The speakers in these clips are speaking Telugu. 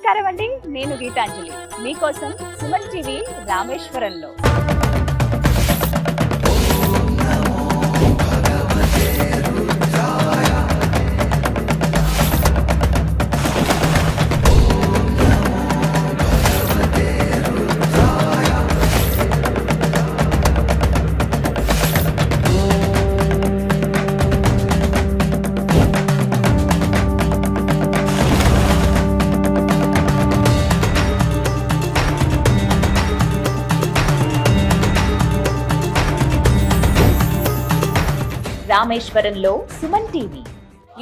నమస్కారం అండి, నేను గీతాంజలి. మీకోసం సుమన్ టీవీ రామేశ్వరంలో. రామేశ్వరంలో సుమన్ టీవీ.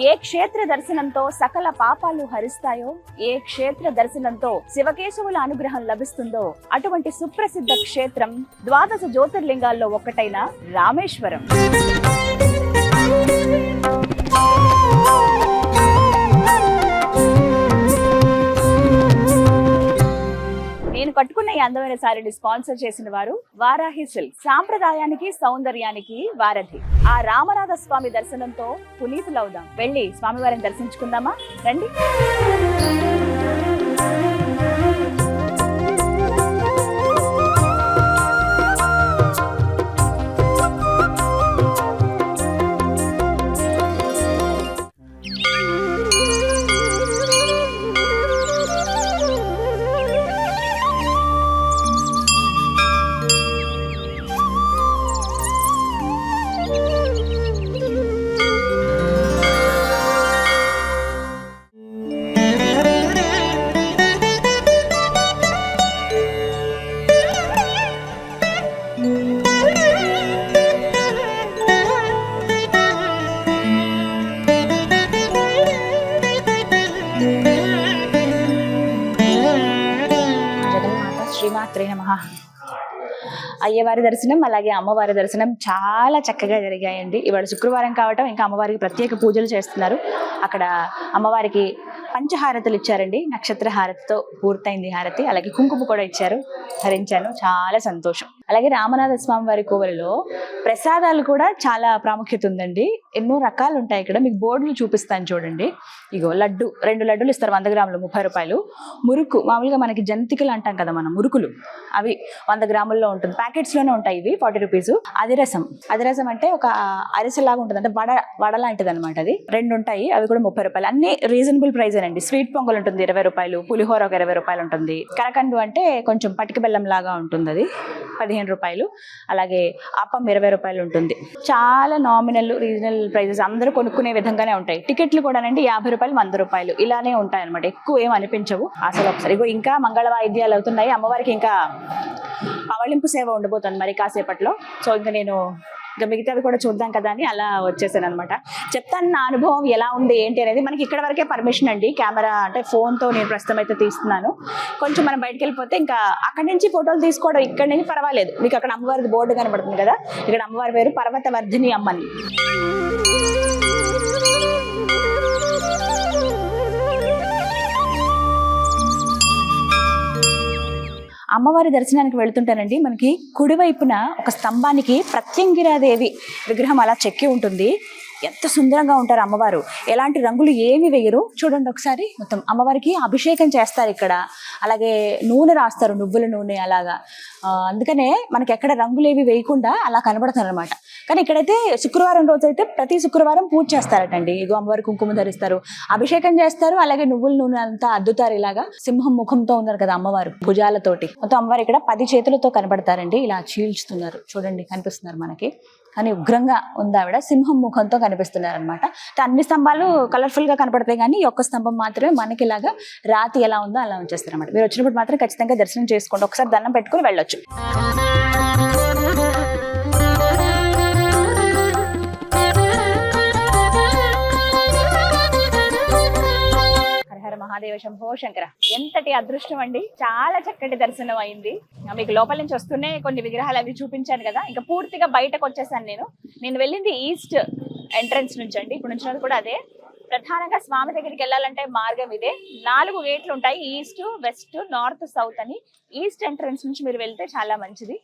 ఏ క్షేత్ర దర్శనంతో సకల పాపాలు హరిస్తాయో, ఏ క్షేత్ర దర్శనంతో శివకేశవుల అనుగ్రహం లభిస్తుందో అటువంటి సుప్రసిద్ధ క్షేత్రం 12 జ్యోతిర్లింగాల్లో ఒకటైన రామేశ్వరం. నేను కట్టుకున్న ఈ అందమైన సారీని స్పాన్సర్ చేసిన వారు వారాహి సిల్క్. సాంప్రదాయానికి సౌందర్యానికి వారధి. ఆ రామనాథ స్వామి దర్శనంతో పునీతులవుదాం. వెళ్ళి స్వామివారిని దర్శించుకుందామా, రండి. శ్రీమాత్రే నమః. అయ్యవారి దర్శనం అలాగే అమ్మవారి దర్శనం చాలా చక్కగా జరిగాయండి. ఇవాళ శుక్రవారం కావటం ఇంకా అమ్మవారికి ప్రత్యేక పూజలు చేస్తున్నారు. అక్కడ అమ్మవారికి పంచహారతులు ఇచ్చారండి. నక్షత్ర హారతితో పూర్తయింది హారతి. అలాగే కుంకుమ కూడా ఇచ్చారు, ధరించాను. చాలా సంతోషం. అలాగే రామనాథ స్వామి వారి కోవెలలో ప్రసాదాలు కూడా చాలా ప్రాముఖ్యత ఉందండి. ఎన్నో రకాలు ఉంటాయి ఇక్కడ. మీకు బోర్డులు చూపిస్తాను చూడండి. ఇగో లడ్డు, 2 లడ్డులు ఇస్తారు, 100 గ్రాములు 30 రూపాయలు. మురుకు, మామూలుగా మనకి జంతికలు అంటాం కదా మనం, మురుకులు అవి 100 గ్రాముల్లో ఉంటుంది. ప్యాకెట్స్ లోనే ఉంటాయి ఇవి, 40 రూపీస్. అదిరసం, అదిరసం అంటే ఒక అరిసెలాగా ఉంటుంది, అంటే వడ లాంటిది అనమాట. అది 2 ఉంటాయి, అవి కూడా 30 రూపాయలు. అన్ని రీజనబుల్ ప్రైస్ అండి. స్వీట్ పొంగల్ ఉంటుంది 20 రూపాయలు, పులిహోర ఒక 20 రూపాయలు ఉంటుంది. కరకండు అంటే కొంచెం పటిక బెల్లం లాగా ఉంటుంది, అది 15 రూపాయలు. అలాగే అప్పం 20 రూపాయలు ఉంటుంది. చాలా నామినల్ రీజనల్ ప్రైజెస్, అందరూ కొనుక్కునే విధంగానే ఉంటాయి. టికెట్లు కూడా అండి 50 రూపాయలు 100 రూపాయలు ఇలానే ఉంటాయి అనమాట. ఎక్కువ ఏం అనిపించవు అసలు. ఒకసారి ఇగో ఇంకా మంగళ వాయిద్యాలు అవుతున్నాయి. అమ్మవారికి ఇంకా పవళింపు సేవ ఉండబోతుంది మరి కాసేపట్లో. సో ఇంకా నేను మిగతావి కూడా చూద్దాం కదా అని అలా వచ్చేసాను అనమాట. చెప్తాను నా అనుభవం ఎలా ఉంది ఏంటి అనేది. మనకి ఇక్కడ వరకే పర్మిషన్ అండి, కెమెరా అంటే ఫోన్తో నేను ప్రస్తుతం అయితే తీస్తున్నాను. కొంచెం మనం బయటకు వెళ్ళిపోతే ఇంకా అక్కడి నుంచి ఫోటోలు తీసుకోవడం ఇక్కడ నుంచి పర్వాలేదు. మీకు అక్కడ అమ్మవారి బోర్డు కనబడుతుంది కదా, ఇక్కడ అమ్మవారి పేరు పర్వతవర్ధిని అమ్మని. అమ్మవారి దర్శనానికి వెళ్తుంటానండి. మనకి కుడివైపున ఒక స్తంభానికి ప్రత్యంగిరాదేవి విగ్రహం అలా చెక్కి ఉంటుంది. ఎంత సుందరంగా ఉంటారు అమ్మవారు. ఎలాంటి రంగులు ఏమి వేయరు చూడండి ఒకసారి. మొత్తం అమ్మవారికి అభిషేకం చేస్తారు ఇక్కడ. అలాగే నూనె రాస్తారు, నువ్వుల నూనె అలాగా. అందుకనే మనకి ఎక్కడ రంగులు ఏవి వేయకుండా అలా కనబడతారు అనమాట. కానీ ఇక్కడైతే శుక్రవారం రోజు అయితే ప్రతి శుక్రవారం పూజ చేస్తారటండి. ఇగో అమ్మవారి కుంకుమ ధరిస్తారు, అభిషేకం చేస్తారు, అలాగే నువ్వుల నూనె అంతా అద్దుతారు. ఇలాగా సింహం ముఖంతో ఉన్నారు కదా అమ్మవారు, భుజాలతోటి. మొత్తం అమ్మవారు ఇక్కడ 10 చేతులతో కనబడతారండి. ఇలా చీల్చుతున్నారు చూడండి, కనిపిస్తున్నారు మనకి. కానీ ఉగ్రంగా ఉంది ఆవిడ, సింహం ముఖంతో కనిపిస్తున్నారు అనమాట. అన్ని స్తంభాలు కలర్ఫుల్ గా కనపడతాయి, కానీ ఈ ఒక్క స్తంభం మాత్రమే మనకి ఇలాగా రాతి ఎలా ఉందో అలా ఉంచేస్తారు అనమాట. మీరు వచ్చినప్పుడు మాత్రం ఖచ్చితంగా దర్శనం చేసుకోండి, ఒకసారి దండం పెట్టుకుని వెళ్ళొచ్చు. మహాదేవ శంభో శంకర. ఎంతటి అదృష్టం అండి, చాలా చక్కటి దర్శనం అయింది. మీకు లోపల నుంచి వస్తూనే కొన్ని విగ్రహాలు అవి చూపించాను కదా, ఇంకా పూర్తిగా బయటకు వచ్చేసాను. నేను వెళ్ళింది ఈస్ట్ ఎంట్రన్స్ నుంచి అండి. ఇప్పుడు నుంచి కూడా అదే. ప్రధానంగా స్వామి దగ్గరికి వెళ్ళాలంటే మార్గం ఇదే. 4 గేట్లు ఉంటాయి, ఈస్ట్, వెస్ట్, నార్త్, సౌత్ అని. ఈస్ట్ ఎంట్రన్స్ నుంచి మీరు వెళ్తే చాలా మంచిది,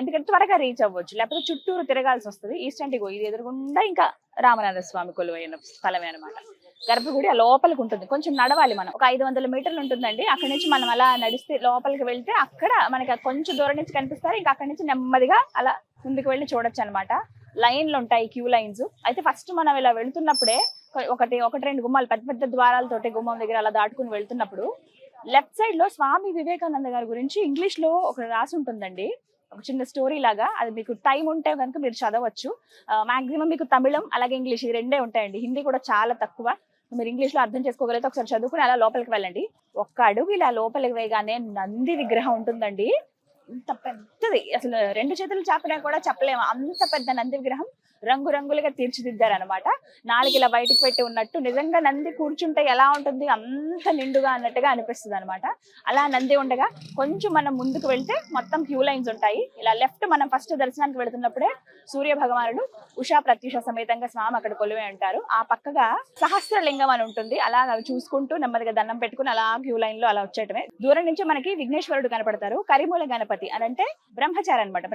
ఎందుకంటే త్వరగా రీచ్ అవ్వచ్చు. లేకపోతే చుట్టూరు తిరగాల్సి వస్తుంది. ఈస్ట్ అంటే ఇది ఎదురుగుండా ఇంకా రామనాథ స్వామి కొలువైన స్థలమే అనమాట. గర్భగుడి ఆ లోపలికి ఉంటుంది, కొంచెం నడవాలి మనం. ఒక 500 మీటర్లు ఉంటుందండి. అక్కడి నుంచి మనం అలా నడిస్తే లోపలికి వెళ్తే అక్కడ మనకి కొంచెం దూరం నుంచి కనిపిస్తారు. ఇంకా అక్కడి నుంచి నెమ్మదిగా అలా ముందుకు వెళ్ళి చూడొచ్చు అనమాట. లైన్లు ఉంటాయి, క్యూ లైన్స్. అయితే ఫస్ట్ మనం ఇలా వెళ్తున్నప్పుడే ఒకటి రెండు గుమ్మాలు, పెద్ద పెద్ద ద్వారాలతోటి గుమ్మం దగ్గర అలా దాటుకుని వెళ్తున్నప్పుడు లెఫ్ట్ సైడ్ లో స్వామి వివేకానంద గారి గురించి ఇంగ్లీష్ లో ఒక రాసి ఉంటుందండి, ఒక చిన్న స్టోరీ లాగా. అది మీకు టైం ఉంటే కనుక మీరు చదవచ్చు. మాక్సిమం మీకు తమిళం అలాగే ఇంగ్లీష్ ఈ రెండే ఉంటాయండి, హిందీ కూడా చాలా తక్కువ. మీరు ఇంగ్లీష్ లో అర్థం చేసుకోగలిగితే ఒకసారి చదువుకుని అలా లోపలికి వెళ్ళండి. ఒక్క అడుగు ఇలా లోపలికి వేయగానే నంది విగ్రహం ఉంటుందండి. ఇంత పెద్దది, అసలు 2 చేతులు చాపినా కూడా చెప్పలేము అంత పెద్ద నంది విగ్రహం. రంగురంగులుగా తీర్చిదిద్దారు అనమాట. 4 ఇలా బయటకు పెట్టి ఉన్నట్టు, నిజంగా నంది కూర్చుంటే ఎలా ఉంటుంది అంత నిండుగా అన్నట్టుగా అనిపిస్తుంది అనమాట. అలా నంది ఉండగా కొంచెం మనం ముందుకు వెళ్తే మొత్తం క్యూ లైన్స్ ఉంటాయి. ఇలా లెఫ్ట్ మనం ఫస్ట్ దర్శనానికి వెళ్తున్నప్పుడే సూర్య భగవానుడు ఉషా ప్రత్యూష సమేతంగా స్వామి అక్కడ కొలువై ఉంటారు. ఆ పక్కగా సహస్రలింగం అని ఉంటుంది. అలా చూసుకుంటూ నెమ్మదిగా దండం పెట్టుకుని అలా క్యూ లైన్ లో అలా వచ్చేయటమే. దూరం నుంచి మనకి విఘ్నేశ్వరుడు కనపడతారు. కరిమూల గణపతి అని అంటే బ్రహ్మచారి అనమాట.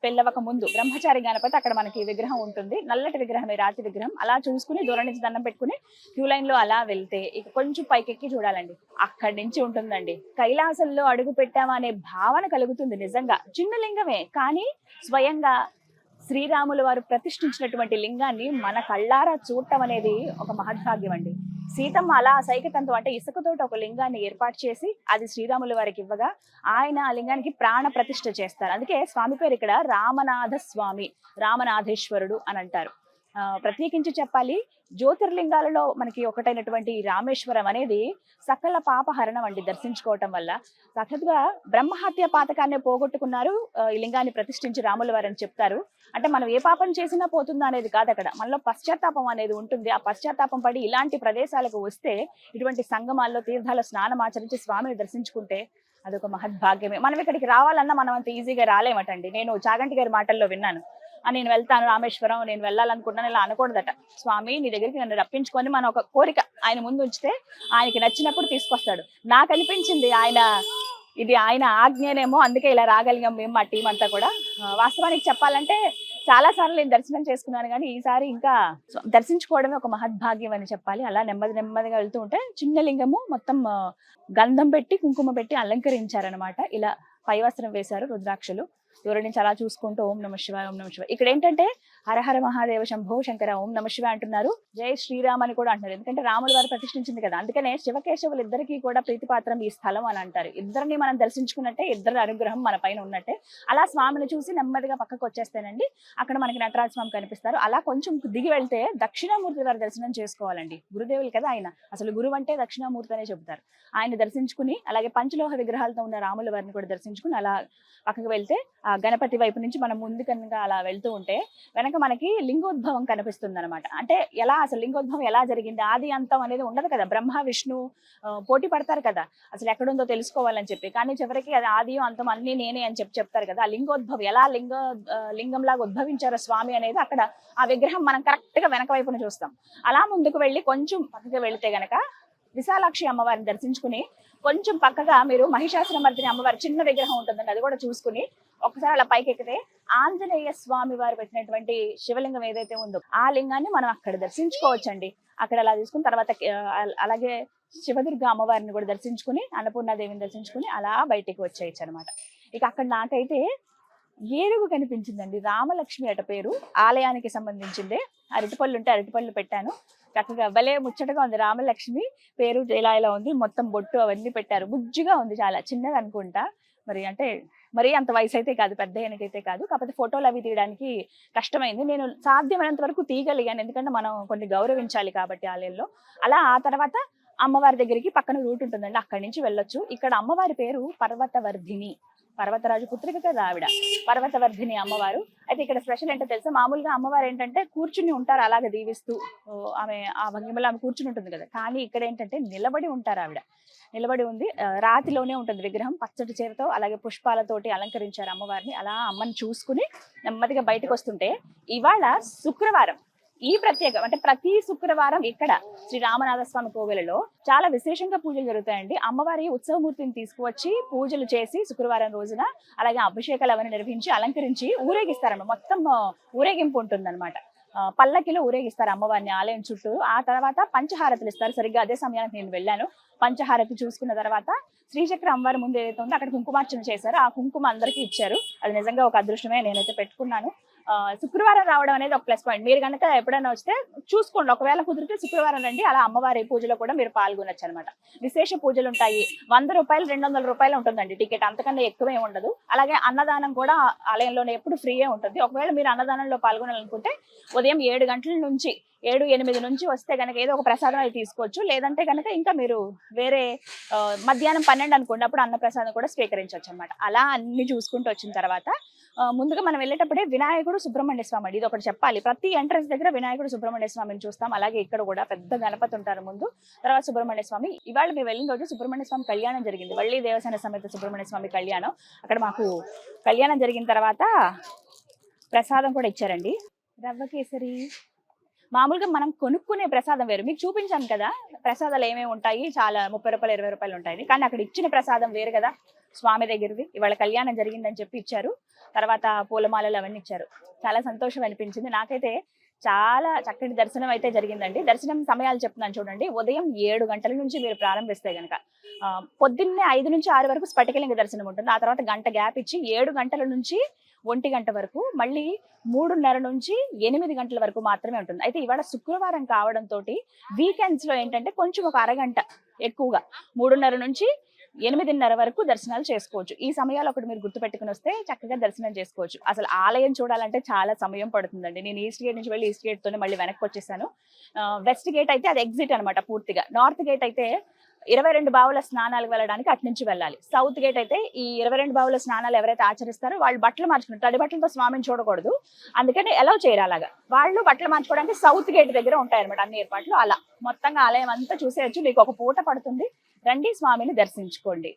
పెళ్ళవక ముందు బ్రహ్మచారి గణపతి అక్కడ మనకి విగ్రహం ఉంటుంది. నల్లటి విగ్రహం, రాతి విగ్రహం. అలా చూసుకుని దూరం నుంచి దండం పెట్టుకుని క్యూ లైన్ లో అలా వెళ్తే ఇక కొంచెం పైకెక్కి చూడాలండి. అక్కడి నుంచి ఉంటుందండి, కైలాసంలో అడుగు పెట్టామనే భావన కలుగుతుంది. నిజంగా చిన్న లింగమే, కానీ స్వయంగా శ్రీరాములు వారు ప్రతిష్ఠించినటువంటి లింగాన్ని మన కళ్ళారా చూడటం అనేది ఒక మహద్భాగ్యం అండి. సీతమ్మ అలా సైకతంతో అంటే ఇసుకతోటి ఒక లింగాన్ని ఏర్పాటు చేసి అది శ్రీరాముల వారికి ఇవ్వగా ఆయన ఆ లింగానికి ప్రాణ ప్రతిష్ఠ చేస్తారు. అందుకే స్వామి పేరు ఇక్కడ రామనాథ స్వామి, రామనాథేశ్వరుడు అని అంటారు. ప్రత్యేకించి చెప్పాలి, జ్యోతిర్లింగాలలో మనకి ఒకటైనటువంటి రామేశ్వరం అనేది సకల పాపహరణం అండి. దర్శించుకోవటం వల్ల సాక్షాత్గా బ్రహ్మహత్య పాతకాన్ని పోగొట్టుకున్నారు ఈ లింగాన్ని ప్రతిష్ఠించి రాముల వారు అని చెప్తారు. అంటే మనం ఏ పాపం చేసినా పోతుందా అనేది కాదు, అక్కడ మనలో పశ్చాత్తాపం అనేది ఉంటుంది. ఆ పశ్చాత్తాపం పడి ఇలాంటి ప్రదేశాలకు వస్తే, ఇటువంటి సంగమాల్లో తీర్థాల స్నానం ఆచరించి స్వామిని దర్శించుకుంటే అదొక మహద్భాగ్యమే. మనం ఇక్కడికి రావాలన్నా మనం అంత ఈజీగా రాలేమటండి. నేను చాగంటి గారి మాటల్లో విన్నాను, నేను వెళ్తాను రామేశ్వరం, నేను వెళ్ళాలనుకుంటున్నాను, ఇలా అనకూడదట. స్వామి నీ దగ్గరికి నన్ను రప్పించుకొని మనం ఒక కోరిక ఆయన ముందు ఉంచితే ఆయనకి నచ్చినప్పుడు తీసుకొస్తాడు. నాకు అనిపించింది ఇది ఆయన ఆజ్ఞనేమో, అందుకే ఇలా రాగలిగాం మేము, మా టీం అంతా కూడా. వాస్తవానికి చెప్పాలంటే చాలా సార్లు నేను దర్శనం చేసుకున్నాను, కానీ ఈసారి ఇంకా దర్శించుకోవడమే ఒక మహద్భాగ్యం అని చెప్పాలి. అలా నెమ్మదిగా వెళ్తూ ఉంటే చిన్న లింగము మొత్తం గంధం పెట్టి కుంకుమ పెట్టి అలంకరించారనమాట. ఇలా పైవస్త్రం వేశారు, రుద్రాక్షలు. దూరం నుంచి అలా చూసుకుంటూ ఓం నమ శివాయ, ఓం నమ శివాయ. ఇక్కడ ఏంటంటే హరహర మహాదేవ శంభో శంకర ఓం నమ శివాయ అంటున్నారు, జై శ్రీరామ్ అని కూడా అంటున్నారు. ఎందుకంటే రాముల వారు ప్రతిష్ఠించింది కదా, అందుకనే శివకేశవులు ఇద్దరికి కూడా ప్రీతిపాత్రం ఈ స్థలం అని అంటారు. ఇద్దరిని మనం దర్శించుకున్నట్టే, ఇద్దరి అనుగ్రహం మన పైన ఉన్నట్టే. అలా స్వామిని చూసి నెమ్మదిగా పక్కకు వచ్చేస్తేనండి అక్కడ మనకి నటరాజ స్వామి కనిపిస్తారు. అలా కొంచెం దిగి వెళ్తే దక్షిణామూర్తి వారి దర్శనం చేసుకోవాలండి. గురుదేవులు కదా ఆయన, అసలు గురువు అంటే దక్షిణామూర్తి అనే చెబుతారు. ఆయన దర్శించుకుని అలాగే పంచలోహ విగ్రహాలతో ఉన్న రాముల వారిని కూడా దర్శించుకుని అలా పక్కకు వెళ్తే ఆ గణపతి వైపు నుంచి మనం ముందు కనుక అలా వెళ్తూ ఉంటే వెనక మనకి లింగోద్భవం కనిపిస్తుంది అనమాట. అంటే ఎలా అసలు లింగోద్భవం ఎలా జరిగింది, ఆది అంతం అనేది ఉండదు కదా. బ్రహ్మ విష్ణు పోటీ పడతారు కదా అసలు ఎక్కడుందో తెలుసుకోవాలని చెప్పి, కానీ చివరికి అది ఆది అంతం అన్ని నేనే అని చెప్తారు కదా. ఆ లింగోద్భవం ఎలా లింగంలాగా ఉద్భవించారో స్వామి అనేది అక్కడ ఆ విగ్రహం మనం కరెక్ట్ గా వెనక వైపున చూస్తాం. అలా ముందుకు వెళ్ళి కొంచెం పక్కకి వెళితే గనక విశాలాక్షి అమ్మవారిని దర్శించుకుని కొంచెం పక్కగా మీరు మహిషాసురమర్దిని అమ్మవారి చిన్న విగ్రహం ఉంటుందండి, అది కూడా చూసుకుని ఒకసారి అలా పైకి ఎక్కితే ఆంజనేయ స్వామి వారు పెట్టినటువంటి శివలింగం ఏదైతే ఉందో ఆ లింగాన్ని మనం అక్కడ దర్శించుకోవచ్చండి. అక్కడ అలా చూసుకుని తర్వాత అలాగే శివదుర్గ అమ్మవారిని కూడా దర్శించుకుని అన్నపూర్ణాదేవిని దర్శించుకుని అలా బయటికి వచ్చేయచ్చు అనమాట. ఇక అక్కడ నాకైతే ఏనుగు కనిపించిందండి, రామలక్ష్మి అట పేరు, ఆలయానికి సంబంధించిందే. అరటిపళ్ళు ఉంటే అరటిపళ్ళు పెట్టాను, చక్కగా భలే ముచ్చటగా ఉంది. రామలక్ష్మి పేరు ఇలా ఉంది, మొత్తం బొట్టు అవన్నీ పెట్టారు, బుజ్జిగా ఉంది, చాలా చిన్నది అనుకుంటా. మరి అంత వయసు అయితే కాదు, పెద్ద ఏనుగైతే కాదు. కాకపోతే ఫోటోలు అవి తీయడానికి కష్టమైంది. నేను సాధ్యమైనంత వరకు తీయగలిగాను, ఎందుకంటే మనం కొన్ని గౌరవించాలి కాబట్టి ఆలయంలో. అలా ఆ తర్వాత అమ్మవారి దగ్గరికి పక్కన రూట్ ఉంటుందండి, అక్కడి నుంచి వెళ్ళొచ్చు. ఇక్కడ అమ్మవారి పేరు పర్వతవర్ధిని, పర్వతరాజు పుత్రిక కదా ఆవిడ, పర్వతవర్ధిని అమ్మవారు. అయితే ఇక్కడ స్పెషల్ ఏంటో తెలుసా, మామూలుగా అమ్మవారు ఏంటంటే కూర్చుని ఉంటారు అలాగే దీవిస్తూ, ఆమె ఆ భంగిమలో ఆమె కూర్చుని ఉంటుంది కదా, కానీ ఇక్కడ ఏంటంటే నిలబడి ఉంటారు. ఆవిడ నిలబడి ఉంది, రాతిలోనే ఉంటుంది విగ్రహం, పచ్చటి చీరతో అలాగే పుష్పాలతోటి అలంకరించారు అమ్మవారిని. అలా అమ్మని చూసుకుని నెమ్మదిగా బయటకు వస్తుంటే ఇవాళ శుక్రవారం, ఈ ప్రత్యేకం అంటే ప్రతి శుక్రవారం ఇక్కడ శ్రీ రామనాథ స్వామి కోవెలలో చాలా విశేషంగా పూజలు జరుగుతాయండి. అమ్మవారి ఉత్సవమూర్తిని తీసుకువచ్చి పూజలు చేసి శుక్రవారం రోజున అలాగే అభిషేకాలు అవన్నీ నిర్వహించి అలంకరించి ఊరేగిస్తారన్నమాట. మొత్తం ఊరేగింపు ఉంటుందన్నమాట. పల్లకిలో ఊరేగిస్తారు అమ్మవారిని ఆలయం చుట్టూ. ఆ తర్వాత పంచహారతులు ఇస్తారు. సరిగ్గా అదే సమయానికి నేను వెళ్ళాను. పంచహారతి చూసుకున్న తర్వాత శ్రీచక్ర అమ్మవారి ముందు ఏదైతే ఉందో అక్కడ కుంకుమార్చన చేశారు. ఆ కుంకుమ అందరికీ ఇచ్చారు. అది నిజంగా ఒక అదృష్టమే, నేనైతే పెట్టుకున్నాను. శుక్రవారం రావడం అనేది ఒక ప్లస్ పాయింట్. మీరు కనుక ఎప్పుడైనా వస్తే చూసుకోండి, ఒకవేళ కుదిరితే శుక్రవారం రండి. అలా అమ్మవారి పూజలో కూడా మీరు పాల్గొనొచ్చు అనమాట. విశేష పూజలు ఉంటాయి. 100 రూపాయలు 200 రూపాయలు ఉంటుందండి టికెట్, అంతకన్నా ఎక్కువే ఉండదు. అలాగే అన్నదానం కూడా ఆలయంలోనే ఎప్పుడు ఫ్రీయే ఉంటుంది. ఒకవేళ మీరు అన్నదానంలో పాల్గొనాలనుకుంటే ఉదయం 7 గంటల నుంచి 7-8 నుంచి వస్తే కనుక ఏదో ఒక ప్రసాదం అది తీసుకోవచ్చు. లేదంటే కనుక ఇంకా మీరు వేరే మధ్యాహ్నం 12 అనుకోండి, అప్పుడు అన్న ప్రసాదం కూడా స్వీకరించవచ్చు అనమాట. అలా అన్ని చూసుకుంటూ వచ్చిన తర్వాత ముందుగా మనం వెళ్ళేటప్పుడే వినాయకుడు సుబ్రహ్మణ్య స్వామి అండి, ఇది ఒకటి చెప్పాలి. ప్రతి ఎంట్రన్స్ దగ్గర వినాయకుడు సుబ్రహ్మణ్య స్వామిని చూస్తాం. అలాగే ఇక్కడ కూడా పెద్ద గణపతి ఉంటారు ముందు, తర్వాత సుబ్రహ్మణ్య స్వామి. ఇవాళ మేము వెళ్ళిన రోజు సుబ్రహ్మణ్య స్వామి కళ్యాణం జరిగింది, వల్లి దేవసేన సమేత సుబ్రహ్మణ్య స్వామి కళ్యాణం. అక్కడ మాకు కళ్యాణం జరిగిన తర్వాత ప్రసాదం కూడా ఇచ్చారండి, రవ్వ కేసరి. మామూలుగా మనం కొనుక్కునే ప్రసాదం వేరు, మీకు చూపించాను కదా ప్రసాదాలు ఏమేమి ఉంటాయి, చాలా 30 రూపాయలు 20 రూపాయలు ఉంటాయి. కానీ అక్కడ ఇచ్చిన ప్రసాదం వేరు కదా, స్వామి దగ్గరది. ఇవాళ కళ్యాణం జరిగిందని చెప్పి ఇచ్చారు. తర్వాత పూలమాలలు అవన్నీ ఇచ్చారు. చాలా సంతోషం అనిపించింది నాకైతే. చాలా చక్కటి దర్శనం అయితే జరిగిందండి. దర్శనం సమయాలు చెప్తున్నాను చూడండి. ఉదయం 7 గంటల నుంచి మీరు ప్రారంభిస్తే గనక పొద్దున్నే 5 నుంచి 6 వరకు స్ఫటికలింగ దర్శనం ఉంటుంది. ఆ తర్వాత గంట గ్యాప్ ఇచ్చి 7 గంటల నుంచి 1 గంట వరకు, మళ్ళీ 3:30 నుంచి 8 గంటల వరకు మాత్రమే ఉంటుంది. అయితే ఇవాళ శుక్రవారం కావడంతో వీకెండ్స్ లో ఏంటంటే కొంచెం ఒక అరగంట ఎక్కువగా 3:30 నుంచి 8:30 వరకు దర్శనాలు చేసుకోవచ్చు. ఈ సమయాలు ఒకటి మీరు గుర్తుపెట్టుకుని వస్తే చక్కగా దర్శనం చేసుకోవచ్చు. అసలు ఆలయం చూడాలంటే చాలా సమయం పడుతుందండి. నేను ఈస్ట్ గేట్ నుంచి వెళ్ళి ఈస్ట్ గేట్ తోనే మళ్ళీ వెనక్కి వచ్చేసాను. వెస్ట్ గేట్ అయితే అది ఎగ్జిట్ అనమాట పూర్తిగా. నార్త్ గేట్ అయితే 22 బావుల స్నానాలకు వెళ్ళడానికి అటు నుంచి వెళ్ళాలి. సౌత్ గేట్ అయితే ఈ 22 బావుల స్నానాలు ఎవరైతే ఆచరిస్తారో వాళ్ళు బట్టలు మార్చుకున్నారు, తడి బట్టలతో స్వామిని చూడకూడదు, అందుకని అలౌ చేయరు. అలాగా వాళ్ళు బట్టలు మార్చుకోవడానికి సౌత్ గేట్ దగ్గర ఉంటాయన్నమాట అన్ని ఏర్పాట్లు. అలా మొత్తంగా ఆలయం అంతా చూసేయచ్చు. మీకు ఒక పూట పడుతుంది, రండి స్వామిని దర్శించుకోండి.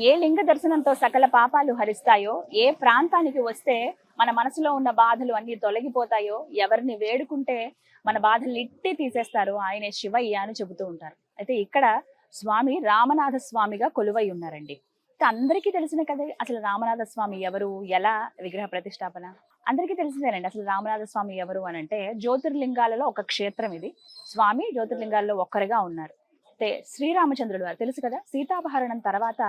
ఏ లింగ దర్శనంతో సకల పాపాలు హరిస్తాయో, ఏ ప్రాంతానికి వస్తే మన మనసులో ఉన్న బాధలు అన్ని తొలగిపోతాయో, ఎవరిని వేడుకుంటే మన బాధలు ఇట్టి తీసేస్తారో ఆయనే శివయ్య అని చెబుతూ ఉంటారు. అయితే ఇక్కడ స్వామి రామనాథ స్వామిగా కొలువై ఉన్నారండి. అందరికీ తెలిసిన కదా అసలు రామనాథ స్వామి ఎవరు, ఎలా విగ్రహ ప్రతిష్టాపన అందరికీ తెలిసిందేనండి. అసలు రామనాథ స్వామి ఎవరు అని అంటే జ్యోతిర్లింగాలలో ఒక క్షేత్రం ఇది. స్వామి జ్యోతిర్లింగాల్లో ఒక్కరిగా ఉన్నారు. అయితే శ్రీరామచంద్రుడు వారు తెలుసు కదా, సీతాపహరణం తర్వాత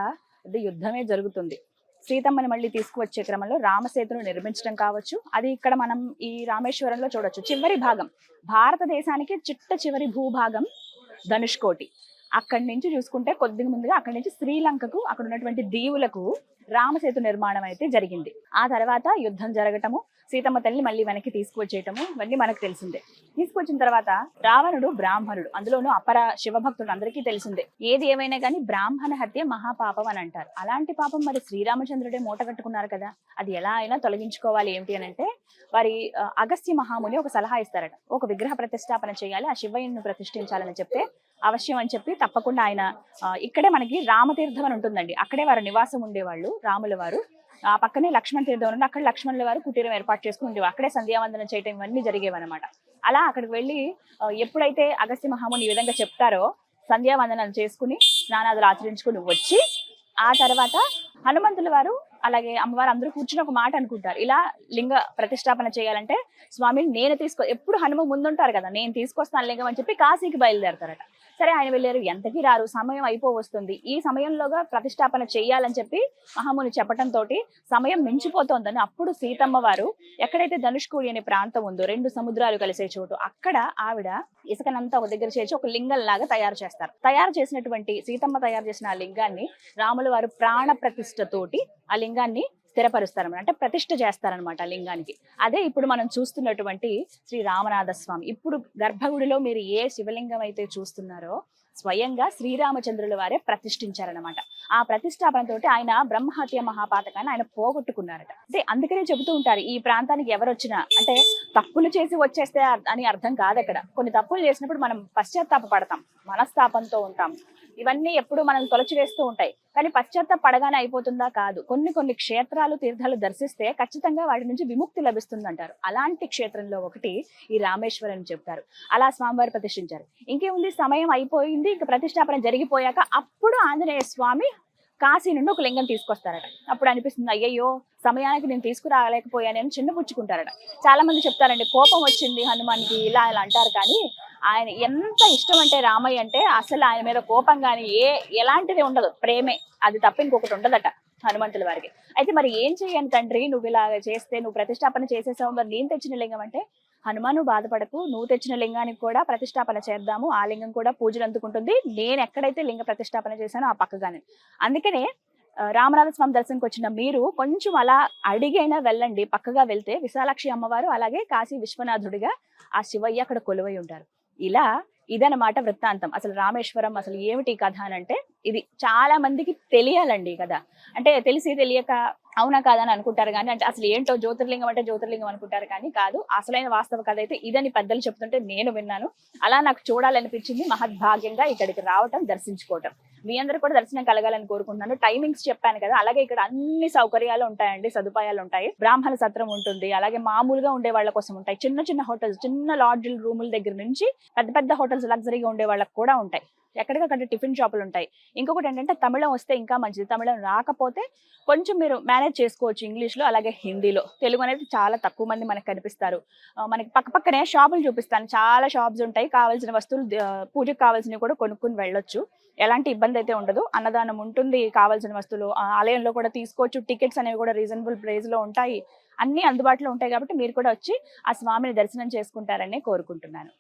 అది యుద్ధమే జరుగుతుంది. సీతమ్మని మళ్ళీ తీసుకువచ్చే క్రమంలో రామసేతును నిర్మించడం కావచ్చు, అది ఇక్కడ మనం ఈ రామేశ్వరంలో చూడొచ్చు. చివరి భాగం భారతదేశానికి చిట్ట చివరి భూభాగం ధనుష్కోటి. అక్కడి నుంచి చూసుకుంటే కొద్దిగా ముందుగా అక్కడి నుంచి శ్రీలంకకు, అక్కడ ఉన్నటువంటి దీవులకు రామసేతు నిర్మాణం అయితే జరిగింది. ఆ తర్వాత యుద్ధం జరగటము, సీతమ్మ తల్లిని మళ్ళీ వెనక్కి తీసుకువచ్చేయటము ఇవన్నీ మనకు తెలిసిందే. తీసుకొచ్చిన తర్వాత రావణుడు బ్రాహ్మణుడు, అందులోనూ అపర శివభక్తుడు, అందరికీ తెలిసిందే. ఏది ఏమైనా కానీ బ్రాహ్మణ హత్య మహాపాపం అని అంటారు. అలాంటి పాపం మరి శ్రీరామచంద్రుడే మూట కట్టుకున్నారు కదా, అది ఎలా అయినా తొలగించుకోవాలి. ఏమిటి అని అంటే వారి అగస్త్య మహాముని ఒక సలహా ఇస్తారట, ఒక విగ్రహ ప్రతిష్టాపన చేయాలి, ఆ శివయ్యను ప్రతిష్ఠించాలని చెప్తే అవశ్యం అని చెప్పి తప్పకుండా ఆయన ఇక్కడే మనకి రామతీర్థం అని ఉంటుందండి, అక్కడే వారు నివాసం ఉండేవాళ్ళు రాముల వారు. ఆ పక్కనే లక్ష్మణ తీర్థం ఉండి అక్కడ లక్ష్మణుల వారు కుటీరం ఏర్పాటు చేసుకుని ఉండేవారు. అక్కడే సంధ్యావందనం చేయటం ఇవన్నీ జరిగేవన్నమాట. అలా అక్కడికి వెళ్ళి ఎప్పుడైతే అగస్త్య మహాముని ఈ విధంగా చెప్తారో సంధ్యావందనాలు చేసుకుని స్నానాదులు ఆచరించుకుని వచ్చి ఆ తర్వాత హనుమంతుల వారు అలాగే అమ్మవారు అందరూ కూర్చుని ఒక మాట అనుకుంటారు, ఇలా లింగ ప్రతిష్టాపన చేయాలంటే స్వామిని నేను ఎప్పుడు హనుమ ముందుంటారు కదా, నేను తీసుకొస్తాను లింగం అని చెప్పి కాశీకి బయలుదేరతారట. సరే ఆయన వెళ్ళారు, ఎంతకీ రారు, సమయం అయిపోవస్తుంది, ఈ సమయంలోగా ప్రతిష్టాపన చేయాలని చెప్పి మహాముని చెప్పటంతో సమయం మించిపోతోందని అప్పుడు సీతమ్మ వారు ఎక్కడైతే ధనుష్కోడి అనే ప్రాంతం ఉందో 2 సముద్రాలు కలిసే చోటు, అక్కడ ఆవిడ ఇసుకనంతా ఒక దగ్గర చేసి ఒక లింగం లాగా తయారు చేస్తారు. తయారు చేసినటువంటి సీతమ్మ తయారు చేసిన ఆ లింగాన్ని రాముల వారు ప్రాణ ప్రతిష్ఠతోటి ఆ లింగాన్ని స్థిరపరుస్తారన్నమాట, అంటే ప్రతిష్ఠ చేస్తారనమాట ఆ లింగానికి. అదే ఇప్పుడు మనం చూస్తున్నటువంటి శ్రీ రామనాథ స్వామి. ఇప్పుడు గర్భగుడిలో మీరు ఏ శివలింగం అయితే చూస్తున్నారో స్వయంగా శ్రీరామచంద్రుల వారే ప్రతిష్ఠించారనమాట. ఆ ప్రతిష్టాపనతోటి ఆయన బ్రహ్మహత్య మహాపాతకాన్ని ఆయన పోగొట్టుకున్నారట. అంటే అందుకనే చెబుతూ ఉంటారు, ఈ ప్రాంతానికి ఎవరు వచ్చినా అంటే తప్పులు చేసి వచ్చేస్తే అని అర్థం కాదు. అక్కడ కొన్ని తప్పులు చేసినప్పుడు మనం పశ్చాత్తాప పడతాం, మనస్తాపంతో ఉంటాం. ఇవన్నీ ఎప్పుడు మనం తొలచివేస్తూ ఉంటాయి. కానీ పశ్చాత్తాపడగానే అయిపోతుందా? కాదు. కొన్ని క్షేత్రాలు, తీర్థాలు దర్శిస్తే ఖచ్చితంగా వాటి నుంచి విముక్తి లభిస్తుందంటారు. అలాంటి క్షేత్రంలో ఒకటి ఈ రామేశ్వరం అని చెప్తారు. అలా స్వామివారు ప్రతిష్ఠించారు. ఇంకేముంది, సమయం అయిపోయింది, ఇంక ప్రతిష్టాపన జరిగిపోయాక అప్పుడు ఆంజనేయ స్వామి కాశీ నుండి ఒక లింగం తీసుకొస్తారట. అప్పుడు అనిపిస్తుంది, అయ్యయ్యో సమయానికి నేను తీసుకురాలేకపోయానని చిన్నపుచ్చుకుంటారట. చాలా మంది చెప్తారండి, కోపం వచ్చింది హనుమాన్కి ఇలా అంటారు. కానీ ఆయన ఎంత ఇష్టం అంటే రామయ్య అంటే అసలు ఆయన మీద కోపం కానీ ఎలాంటిది ఉండదు, ప్రేమే. అది తప్ప ఇంకొకటి ఉండదట హనుమంతుల వారికి. అయితే మరి ఏం చెయ్యను తండ్రి, నువ్వు ఇలా చేస్తే, నువ్వు ప్రతిష్టాపన చేసేసావు, మరి నేను తెచ్చిన లింగం అంటే, హనుమాను బాధపడకు, నువ్వు తెచ్చిన లింగానికి కూడా ప్రతిష్టాపన చేద్దాము, ఆ లింగం కూడా పూజలు అందుకుంటుంది, నేను ఎక్కడైతే లింగ ప్రతిష్టాపన చేశానో ఆ పక్కగానే. అందుకనే రామనాథ స్వామి దర్శనంకి వచ్చిన మీరు కొంచెం అలా అడిగైనా వెళ్ళండి. పక్కగా వెళ్తే విశాలాక్షి అమ్మవారు, అలాగే కాశీ విశ్వనాథుడిగా ఆ శివయ్య అక్కడ కొలువై ఉంటారు. ఇలా ఇదన్నమాట వృత్తాంతం. అసలు రామేశ్వరం అసలు ఏమిటి కథ అని అంటే, ఇది చాలా మందికి తెలియాలండి కదా. అంటే తెలిసి తెలియక అవునా కాదని అనుకుంటారు కానీ, అంటే అసలు ఏంటో జ్యోతిర్లింగం అంటే జ్యోతిర్లింగం అనుకుంటారు కానీ కాదు. అసలైన వాస్తవ కథ అయితే ఇదని పెద్దలు చెప్తుంటే నేను విన్నాను. అలా నాకు చూడాలనిపించింది. మహద్భాగ్యంగా ఇక్కడికి రావటం, దర్శించుకోవటం. మీ అందరూ కూడా దర్శనం కలగాలని కోరుకుంటున్నాను. టైమింగ్స్ చెప్పాను కదా, అలాగే ఇక్కడ అన్ని సౌకర్యాలు ఉంటాయండి, సదుపాయాలు ఉంటాయి. బ్రాహ్మణ సత్రం ఉంటుంది, అలాగే మామూలుగా ఉండే వాళ్ళ కోసం ఉంటాయి. చిన్న హోటల్స్, చిన్న లాడ్జిల్ రూముల దగ్గర నుంచి పెద్ద హోటల్స్ లగ్జరీగా ఉండే వాళ్ళకి కూడా ఉంటాయి. ఎక్కడికక్కడ టిఫిన్ షాపులు ఉంటాయి. ఇంకొకటి ఏంటంటే, తమిళం వస్తే ఇంకా మంచిది. తమిళం రాకపోతే కొంచెం మీరు మేనేజ్ చేసుకోవచ్చు ఇంగ్లీష్లో, అలాగే హిందీలో. తెలుగు అనేది చాలా తక్కువ మంది మనకు కనిపిస్తారు. మనకి పక్కనే షాపులు చూపిస్తాను, చాలా షాప్స్ ఉంటాయి. కావాల్సిన వస్తువులు, పూజకు కావాల్సినవి కూడా కొనుక్కుని వెళ్ళొచ్చు. ఎలాంటి ఇబ్బంది అయితే ఉండదు. అన్నదానం ఉంటుంది, కావాల్సిన వస్తువులు ఆలయంలో కూడా తీసుకోవచ్చు. టికెట్స్ అనేవి కూడా రీజనబుల్ ప్రైస్ లో ఉంటాయి. అన్ని అందుబాటులో ఉంటాయి. కాబట్టి మీరు కూడా వచ్చి ఆ స్వామిని దర్శనం చేసుకుంటారని కోరుకుంటున్నాను.